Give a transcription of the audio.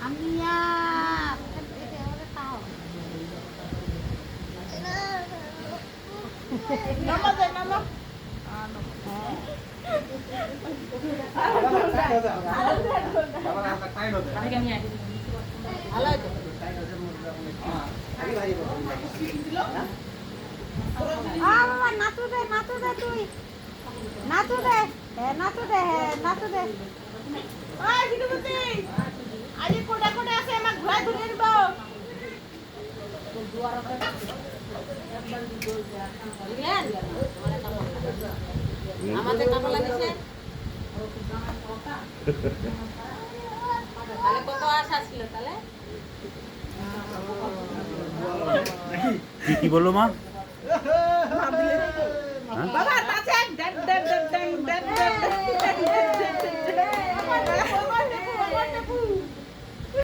আমি নাচু দে তুই নাচু দে নাচু দে নাচু দে আজি কোটা কোটা আছে আমাক ঘুৰাই ধুই দিব আমাদের কামলা লাগিছে তাহলে কত আশা ছিল তাহলে কি বললো মা? বাবা নাচে Dan Dan Dan Dan Dan